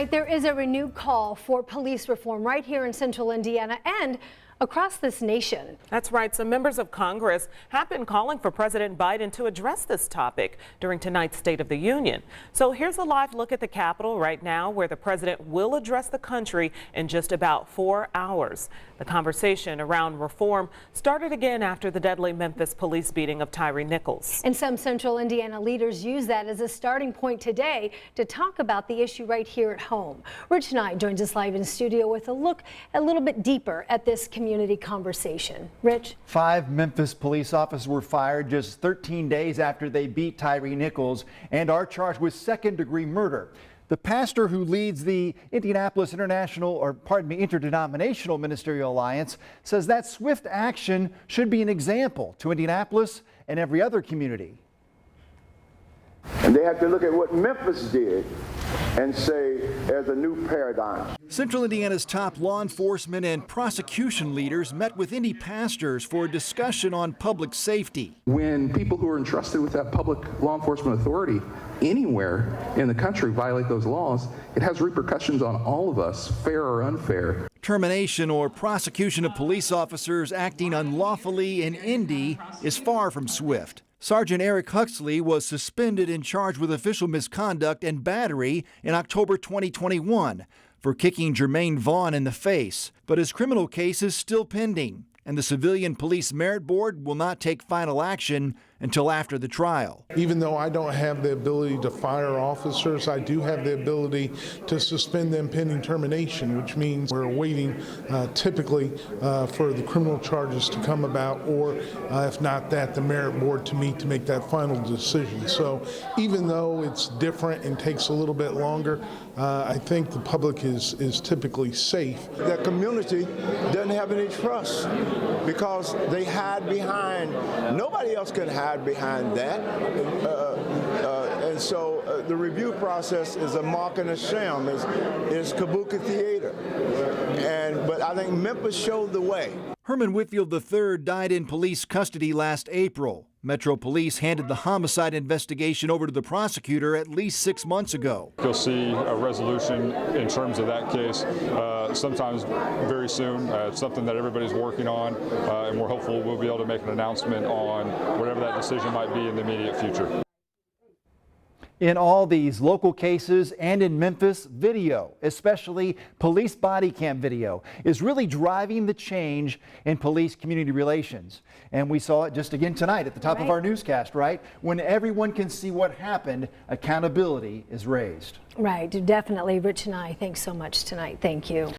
There is a renewed call for police reform right here in central Indiana and across this nation. That's right. Some members of Congress have been calling for President Biden to address this topic during tonight's State of the Union. So here's a live look at the Capitol right now, where the president will address the country in just about 4 hours. The conversation around reform started again after the deadly Memphis police beating of Tyre Nichols. And some central Indiana leaders use that as a starting point today to talk about the issue right here at home. Rich Knight joins us live in studio with a look a little bit deeper at this community conversation. Rich? 5 Memphis police officers were fired just 13 days after they beat Tyre Nichols and are charged with second-degree murder. The pastor who leads the Interdenominational Ministerial Alliance says that swift action should be an example to Indianapolis and every other community. And they have to look at what Memphis did and say as a new paradigm. Central Indiana's top law enforcement and prosecution leaders met with Indy pastors for a discussion on public safety. When people who are entrusted with that public law enforcement authority anywhere in the country violate those laws, it has repercussions on all of us, fair or unfair. Termination or prosecution of police officers acting unlawfully in Indy is far from swift. Sergeant Eric Huxley was suspended and charged with official misconduct and battery in October 2021 for kicking Jermaine Vaughn in the face. But his criminal case is still pending, and the Civilian Police Merit Board will not take final action until after the trial. Even though I don't have the ability to fire officers, I do have the ability to suspend them pending termination, which means we're waiting typically for the criminal charges to come about, or if not that, the merit board to meet to make that final decision. So even though it's different and takes a little bit longer, I think the public is typically safe. The community doesn't have any trust because they hide behind, nobody else can hide behind that. And so the review process is a mock and a sham, is kabuki theater. But I think Memphis showed the way. Herman Whitfield III died in police custody last April. Metro Police handed the homicide investigation over to the prosecutor at least 6 months ago. You'll see a resolution in terms of that case sometimes very soon. It's something that everybody's working on, and we're hopeful we'll be able to make an announcement on whatever that decision might be in the immediate future. In all these local cases and in Memphis, video, especially police body cam video, is really driving the change in police-community relations. And we saw it just again tonight at the top of our newscast, right? When everyone can see what happened, accountability is raised. Right, definitely. Rich and I, thanks so much tonight. Thank you.